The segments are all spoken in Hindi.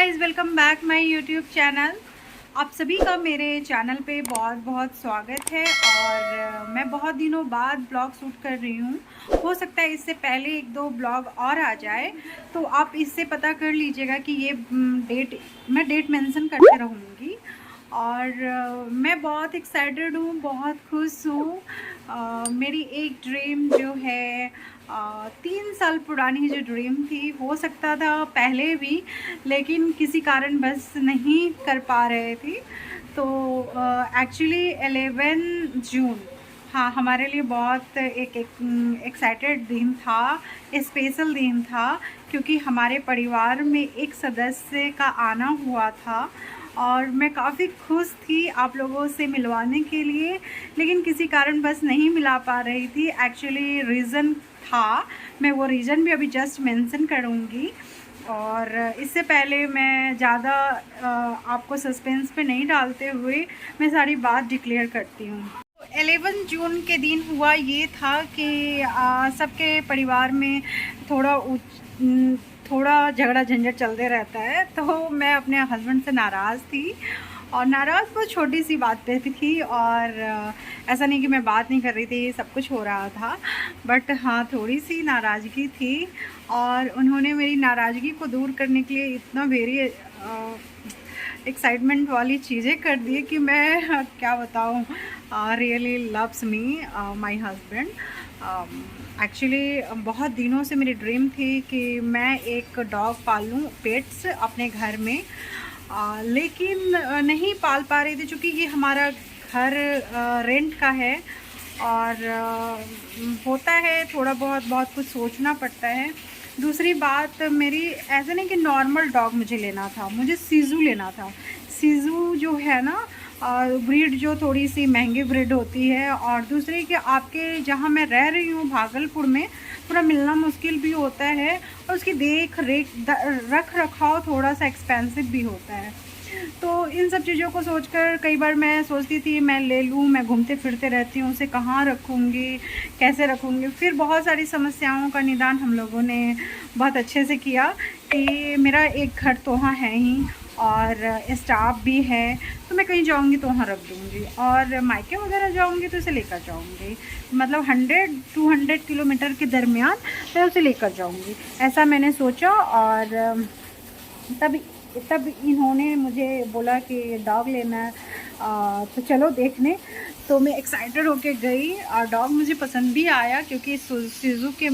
Guys, welcome back my YouTube channel. आप सभी का मेरे चैनल पे बहुत बहुत स्वागत है। और मैं बहुत दिनों बाद ब्लॉग शूट कर रही हूँ। हो सकता है इससे पहले एक दो ब्लॉग और आ जाए, तो आप इससे पता कर लीजिएगा कि ये डेट मेंशन करते रहूँगी। और मैं बहुत एक्साइटेड हूँ, बहुत खुश हूँ। मेरी एक ड्रीम जो है 3 साल पुरानी जो ड्रीम थी, हो सकता था पहले भी, लेकिन किसी कारण बस नहीं कर पा रहे थे। तो एक्चुअली 11 जून, हाँ, हमारे लिए बहुत एक एक्साइटेड दिन था, स्पेशल दिन था, क्योंकि हमारे परिवार में एक सदस्य का आना हुआ था। और मैं काफ़ी खुश थी आप लोगों से मिलवाने के लिए, लेकिन किसी कारण बस नहीं मिला पा रही थी। एक्चुअली रीज़न था, मैं वो रीज़न भी अभी जस्ट मेंशन करूँगी। और इससे पहले मैं ज़्यादा आपको सस्पेंस पे नहीं डालते हुए मैं सारी बात डिक्लेयर करती हूँ। 11 जून के दिन हुआ ये था कि सबके परिवार में थोड़ा झगड़ा झंझट चलते रहता है। तो मैं अपने हस्बैंड से नाराज़ थी, और नाराज़ बहुत छोटी सी बात पे थी। और ऐसा नहीं कि मैं बात नहीं कर रही थी, सब कुछ हो रहा था, बट हाँ, थोड़ी सी नाराज़गी थी। और उन्होंने मेरी नाराज़गी को दूर करने के लिए इतना वेरी एक्साइटमेंट वाली चीज़ें कर दी कि मैं क्या बताऊँ। Really loves me my husband. Actually बहुत दिनों से मेरी ड्रीम थी कि मैं एक डॉग पाल लूँ, पेट्स, अपने घर में। लेकिन नहीं पाल पा रही थी, क्योंकि ये हमारा घर रेंट का है। और होता है थोड़ा बहुत कुछ सोचना पड़ता है। दूसरी बात, मेरी ऐसे नहीं कि नॉर्मल डॉग मुझे लेना था, मुझे सीजू लेना था। सीजू जो है ना, ब्रीड जो थोड़ी सी महंगी ब्रीड होती है। और दूसरी कि आपके जहाँ मैं रह रही हूँ भागलपुर में, थोड़ा मिलना मुश्किल भी होता है, और उसकी देख रेख रख रखाव थोड़ा सा एक्सपेंसिव भी होता है। तो इन सब चीज़ों को सोचकर कई बार मैं सोचती थी मैं ले लूँ, मैं घूमते फिरते रहती हूँ, उसे कहाँ रखूँगी, कैसे रखूँगी। फिर बहुत सारी समस्याओं का निदान हम लोगों ने बहुत अच्छे से किया कि मेरा एक घर तो वहाँ है ही, और स्टाफ भी है, तो मैं कहीं जाऊँगी तो वहाँ रख दूँगी, और मायके वगैरह जाऊँगी तो इसे लेकर जाऊँगी। मतलब 100-200 किलोमीटर के दरमियान मैं उसे लेकर जाऊँगी, ऐसा मैंने सोचा। और तब इन्होंने मुझे बोला कि डॉग लेना है, तो चलो देखने। तो मैं एक्साइटेड होके गई, और डॉग मुझे पसंद भी आया, क्योंकि सीजू के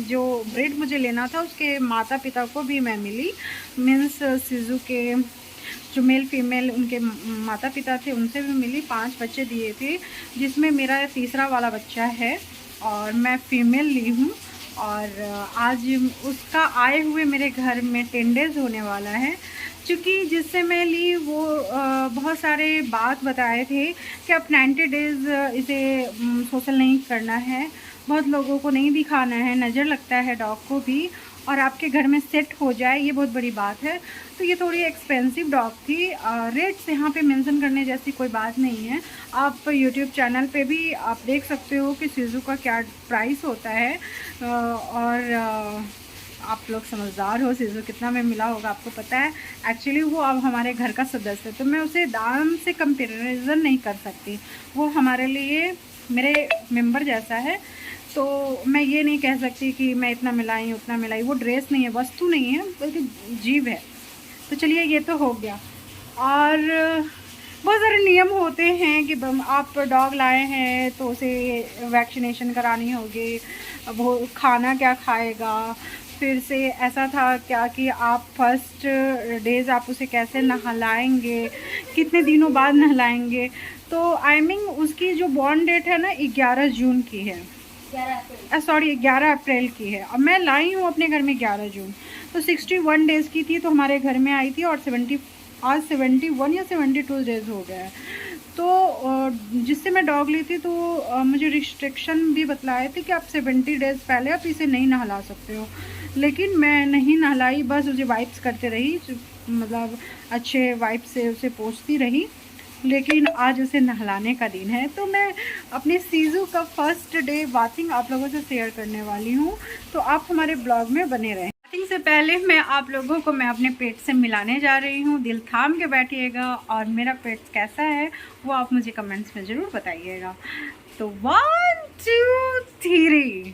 जो ब्रीड मुझे लेना था उसके माता पिता को भी मैं मिली। मीन्स सीजू के जो मेल फीमेल उनके माता पिता थे उनसे भी मिली। 5 बच्चे दिए थे, जिसमें मेरा तीसरा वाला बच्चा है, और मैं फीमेल ली हूँ। और आज उसका आए हुए मेरे घर में 10 डेज़ होने वाला है। क्योंकि जिससे मैं ली वो बहुत सारे बात बताए थे कि अब 90 डेज़ इसे सोशल नहीं करना है, बहुत लोगों को नहीं दिखाना है, नज़र लगता है डॉग को भी, और आपके घर में सेट हो जाए, ये बहुत बड़ी बात है। तो ये थोड़ी एक्सपेंसिव डॉग थी। रेट्स यहाँ पे मेंशन करने जैसी कोई बात नहीं है। आप यूट्यूब चैनल पे भी आप देख सकते हो कि सीजू का क्या प्राइस होता है। और आप लोग समझदार हो, सीजू कितना में मिला होगा आपको पता है। एक्चुअली वो अब हमारे घर का सदस्य है, तो मैं उसे दाम से कंपेरिजन नहीं कर सकती। वो हमारे लिए मेरे मेंबर जैसा है, तो मैं ये नहीं कह सकती कि मैं इतना मिलाई उतना मिलाई। वो ड्रेस नहीं है, वस्तु नहीं है, बल्कि जीव है। तो चलिए, ये तो हो गया। और बहुत सारे नियम होते हैं कि आप डॉग लाए हैं तो उसे वैक्सीनेशन करानी होगी, वो खाना क्या खाएगा। फिर से ऐसा था क्या कि आप फर्स्ट डेज़ आप उसे कैसे नहलाएंगे, कितने दिनों बाद नहलाएंगे। तो आई मीन उसकी जो बॉर्न डेट है ना 11 जून की है, 11 अप्रैल की है। अब मैं लाई हूँ अपने घर में 11 जून, तो 61 डेज़ की थी, तो हमारे घर में आई थी। और आज 71 या 72 डेज़ हो गया है। तो जिससे मैं डॉग ली थी, तो मुझे रिस्ट्रिक्शन भी बतलाए थे कि आप 70 डेज़ पहले आप इसे नहीं नहला सकते हो। लेकिन मैं नहीं नहलाई, बस उसे वाइप्स करते रही, मतलब अच्छे वाइप से उसे पोंछती रही। लेकिन आज उसे नहलाने का दिन है, तो मैं अपने सीजू का फर्स्ट डे बाथिंग आप लोगों से शेयर करने वाली हूँ। तो आप हमारे ब्लॉग में बने रहें। बाथिंग से पहले मैं अपने पेट से मिलाने जा रही हूँ। दिल थाम के बैठिएगा और मेरा पेट कैसा है वो आप मुझे कमेंट्स में ज़रूर बताइएगा। तो 1 2 3।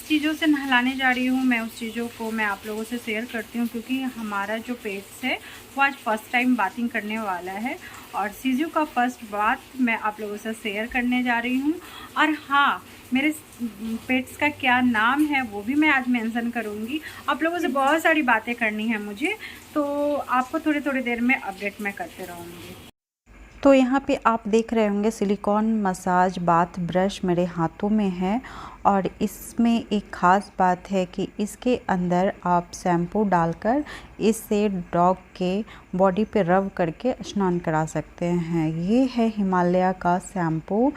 चीज़ों से नहलाने जा रही हूँ मैं, उस चीज़ों को मैं आप लोगों से शेयर करती हूँ, क्योंकि हमारा जो पेट्स है वो आज फर्स्ट टाइम बाथिंग करने वाला है और सीजू का फर्स्ट बाथ मैं आप लोगों से शेयर करने जा रही हूँ। और हाँ, मेरे पेट्स का क्या नाम है वो भी मैं आज मेंशन करूँगी। आप लोगों से बहुत सारी बातें करनी है मुझे, तो आपको थोड़ी थोड़ी देर में अपडेट मैं करते रहूँगी। तो यहाँ पे आप देख रहे होंगे सिलिकॉन मसाज बाथ ब्रश मेरे हाथों में है और इसमें एक ख़ास बात है कि इसके अंदर आप शैम्पू डालकर इससे डॉग के बॉडी पे रब करके स्नान करा सकते हैं। ये है हिमालय का शैम्पू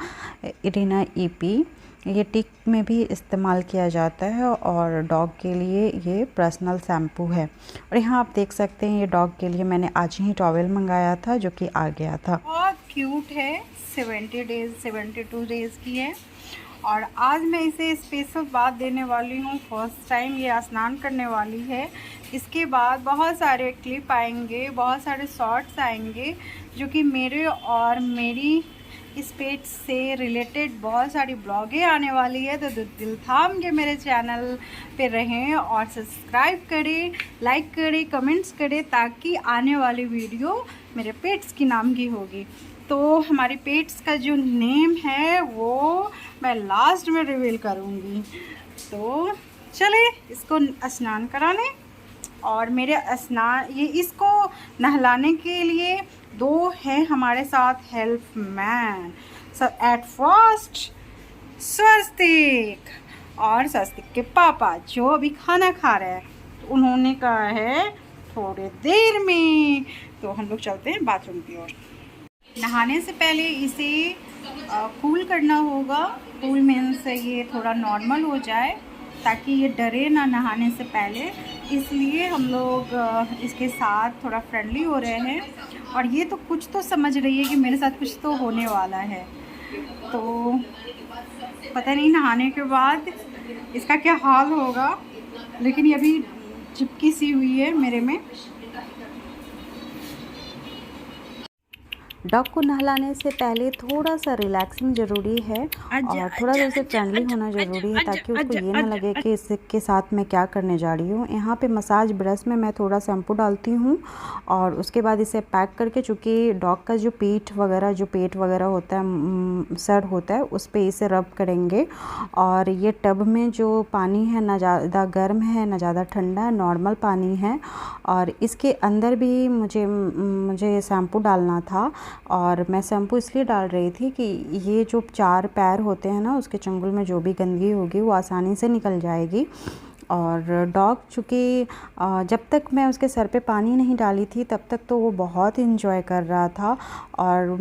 इरिना ईपी। ये टिक में भी इस्तेमाल किया जाता है और डॉग के लिए ये पर्सनल शैम्पू है। और यहाँ आप देख सकते हैं ये डॉग के लिए मैंने आज ही टॉवेल मंगाया था जो कि आ गया था। बहुत क्यूट है, 72 डेज़ की है और आज मैं इसे स्पेशल बात देने वाली हूँ। फर्स्ट टाइम ये स्नान करने वाली है। इसके बाद बहुत सारे क्लिप आएंगे, बहुत सारे शॉर्ट्स आएंगे जो कि मेरे और मेरी इस पेट से रिलेटेड बहुत सारी ब्लॉगें आने वाली है। तो दिल थाम के मेरे चैनल पे रहें और सब्सक्राइब करें, लाइक करें, कमेंट्स करें, ताकि आने वाली वीडियो मेरे पेट्स की नाम की होगी। तो हमारे पेट्स का जो नेम है वो मैं लास्ट में रिवील करूँगी। तो चले इसको स्नान कराने। और मेरे स्नान इसको नहलाने के लिए 2 हैं हमारे साथ हेल्प मैन। एट फर्स्ट स्वस्तिक और स्वस्तिक के पापा जो अभी खाना खा रहे हैं, तो उन्होंने कहा है थोड़ी देर में। तो हम लोग चलते हैं बाथरूम की ओर। नहाने से पहले इसे कूल करना होगा। कूल मीन्स ये थोड़ा नॉर्मल हो जाए ताकि ये डरे ना नहाने से पहले, इसलिए हम लोग इसके साथ थोड़ा फ्रेंडली हो रहे हैं। और ये तो कुछ तो समझ रही है कि मेरे साथ कुछ तो होने वाला है। तो पता नहीं नहाने के बाद इसका क्या हाल होगा, लेकिन ये अभी चिपकी सी हुई है मेरे में। डॉग को नहलाने से पहले थोड़ा सा रिलैक्सिंग ज़रूरी है और थोड़ा सा उसे फ्रेंडली होना ज़रूरी है, ताकि उसको ये ना लगे कि इसके साथ मैं क्या करने जा रही हूँ। यहाँ पे मसाज ब्रश में मैं थोड़ा शैम्पू डालती हूँ और उसके बाद इसे पैक करके, चूँकि डॉग का जो पेट वगैरह होता है, सर होता है, उस पर इसे रब करेंगे। और ये टब में जो पानी है ना ज़्यादा गर्म है ना ज़्यादा ठंडा है, नॉर्मल पानी है। और इसके अंदर भी मुझे शैम्पू डालना था और मैं शैम्पू इसलिए डाल रही थी कि ये जो 4 पैर होते हैं ना, उसके चंगुल में जो भी गंदगी होगी वो आसानी से निकल जाएगी। और डॉग चूँकि जब तक मैं उसके सर पे पानी नहीं डाली थी तब तक तो वो बहुत इंजॉय कर रहा था। और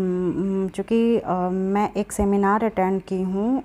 चूँकि मैं एक सेमिनार अटेंड की हूँ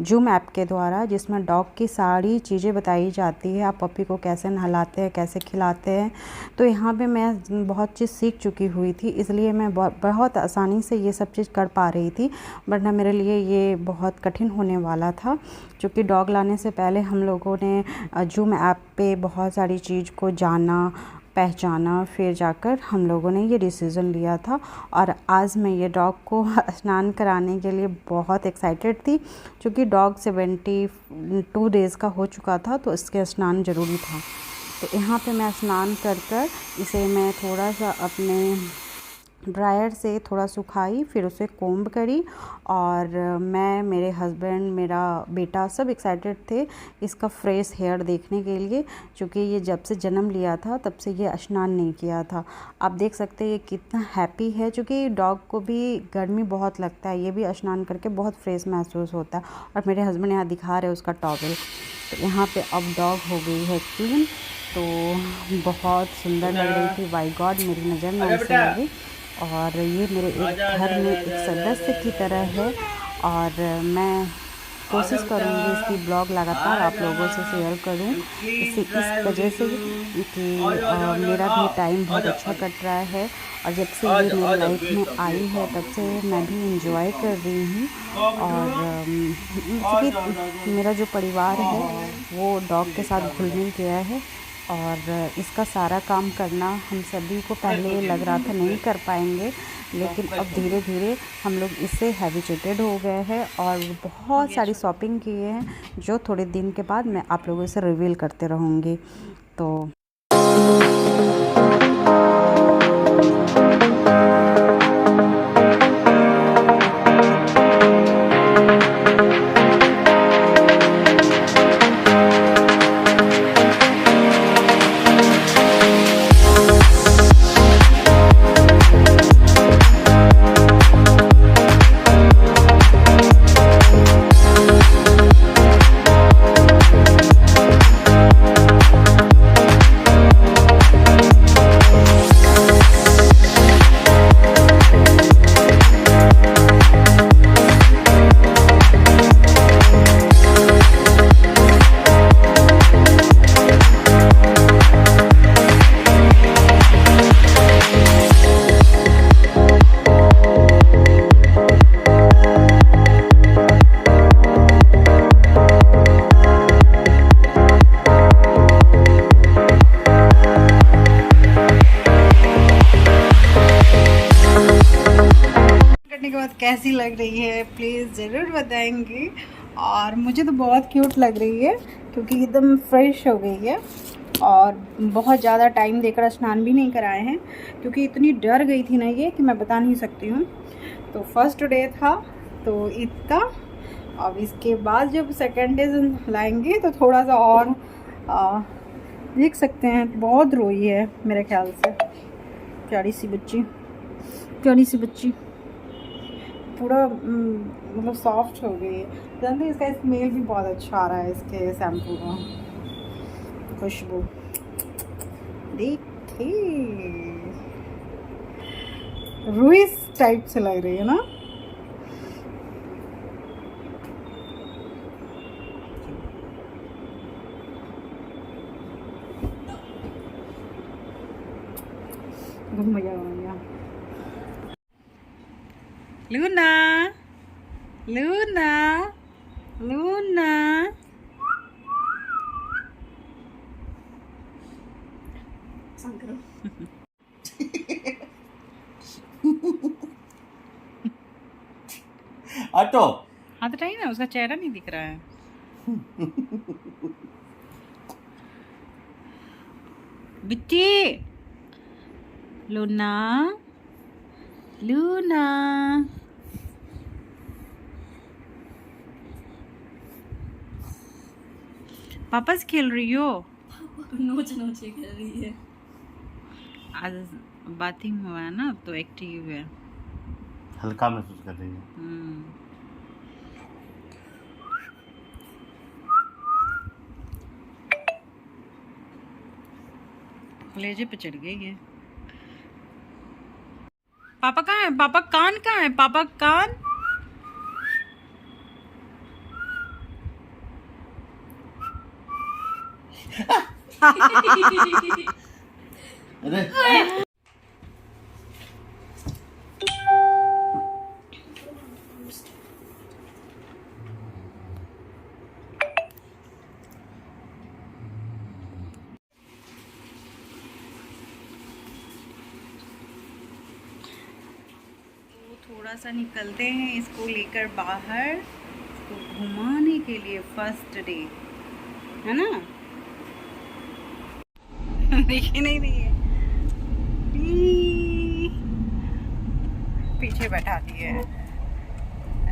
जूम ऐप के द्वारा, जिसमें डॉग की सारी चीज़ें बताई जाती है, आप पपी को कैसे नहलाते हैं, कैसे खिलाते हैं। तो यहाँ पे मैं बहुत चीज़ सीख चुकी हुई थी, इसलिए मैं बहुत आसानी से ये सब चीज़ कर पा रही थी। वरना मेरे लिए ये बहुत कठिन होने वाला था, क्योंकि डॉग लाने से पहले हम लोगों ने जूम ऐप पे बहुत सारी चीज़ को जाना, पहचाना, फिर जाकर हम लोगों ने ये डिसीज़न लिया था। और आज मैं ये डॉग को स्नान कराने के लिए बहुत एक्साइटेड थी, क्योंकि डॉग 72 डेज़ का हो चुका था, तो इसके स्नान ज़रूरी था। तो यहाँ पे मैं स्नान कर इसे मैं थोड़ा सा अपने ड्रायर से थोड़ा सुखाई, फिर उसे कोम्ब करी। और मैं, मेरे हस्बैंड, मेरा बेटा सब एक्साइटेड थे इसका फ्रेश हेयर देखने के लिए, क्योंकि ये जब से जन्म लिया था तब से ये स्नान नहीं किया था। आप देख सकते हैं ये कितना हैप्पी है, क्योंकि डॉग को भी गर्मी बहुत लगता है, ये भी स्नान करके बहुत फ्रेश महसूस होता है। और मेरे हस्बैंड यहाँ दिखा रहे हैं उसका टॉवल। तो यहाँ पे अब डॉग हो गई है क्लीन, तो बहुत सुंदर लग रही थी। बाय गॉड, मेरी नज़र में ऐसे लगी। और ये मेरे एक घर में एक सदस्य की तरह है और मैं कोशिश करूँगी इसकी ब्लॉग लगातार आप लोगों से शेयर करूँ, इस वजह से कि मेरा भी टाइम बहुत अच्छा कट रहा है और जब से ये मेरी लाइफ में आई है तब से मैं भी इंजॉय कर रही हूँ। और क्योंकि मेरा जो परिवार है वो डॉग के साथ घुल मिल गया है और इसका सारा काम करना हम सभी को पहले लग रहा था नहीं कर पाएंगे, लेकिन अब धीरे धीरे हम लोग इससे हैबिचुएटेड हो गए हैं और बहुत सारी शॉपिंग किए हैं जो थोड़े दिन के बाद मैं आप लोगों से रिवील करते रहूँगी। तो करने के बाद कैसी लग रही है प्लीज़ ज़रूर बताएंगे। और मुझे तो बहुत क्यूट लग रही है क्योंकि एकदम फ्रेश हो गई है और बहुत ज़्यादा टाइम देकर स्नान भी नहीं कराए हैं क्योंकि इतनी डर गई थी ना ये कि मैं बता नहीं सकती हूँ। तो फर्स्ट डे था तो इतना, अब इसके बाद जब सेकेंड डे लाएंगे तो थोड़ा सा और देख सकते हैं। बहुत रोई है मेरे ख्याल से, प्यारी सी बच्ची, प्यारी सी बच्ची पूरा मतलब सॉफ्ट हो गई है। जानते हैं इसका स्मेल भी बहुत अच्छा आ रहा है इसके शैम्पू का, खुशबू देखिए रूई टाइप से लग रही है ना। बहुत मजा आ गया। लूना लूना लूना ऑटो हाथ हटाइए ना, उसका चेहरा नहीं दिख रहा है। बिट्टी लूना लूना पापा से खेल रही हो? नोच नोच खेल रही है। आज बाथिंग हुआ है ना तो एक्टिव है, हल्का महसूस कर रही है। कलेजे पे चढ़ गई है। पापा कहाँ है? पापा कान कहाँ है? पापा कान अरे थोड़ा सा निकलते हैं इसको लेकर बाहर, इसको घुमाने के लिए। फर्स्ट डे है ना। देखी नहीं रही है, पीछे बैठाती है,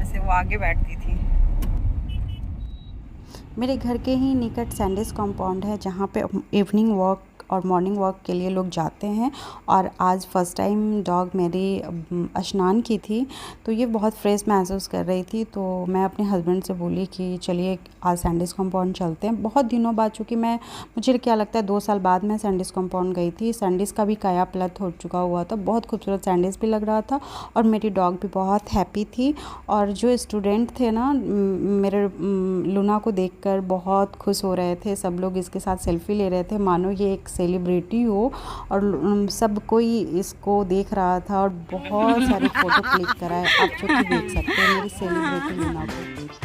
ऐसे वो आगे बैठती थी। मेरे घर के ही निकट सैंडिस कॉम्पाउंड है जहाँ पे इवनिंग वॉक और मॉर्निंग वॉक के लिए लोग जाते हैं। और आज फ़र्स्ट टाइम डॉग मेरी स्नान की थी, तो ये बहुत फ्रेश महसूस कर रही थी। तो मैं अपने हस्बैंड से बोली कि चलिए आज सैंडीज़ कंपाउंड चलते हैं। बहुत दिनों बाद, चूँकि मुझे क्या लगता है 2 साल बाद मैं सैंडीज़ कंपाउंड गई थी। सैंडीज़ का भी कायापलट हो चुका हुआ था, बहुत खूबसूरत सैंडीज़ भी लग रहा था और मेरी डॉग भी बहुत हैप्पी थी। और जो स्टूडेंट थे ना, मेरे लूना को देखकर बहुत खुश हो रहे थे। सब लोग इसके साथ सेल्फ़ी ले रहे थे, मानो ये एक सेलिब्रिटी हो। और सब कोई इसको देख रहा था और बहुत सारे फ़ोटो क्लिक कराए। आप जो कि देख सकते हैं मेरी सेलिब्रिटी लूना को।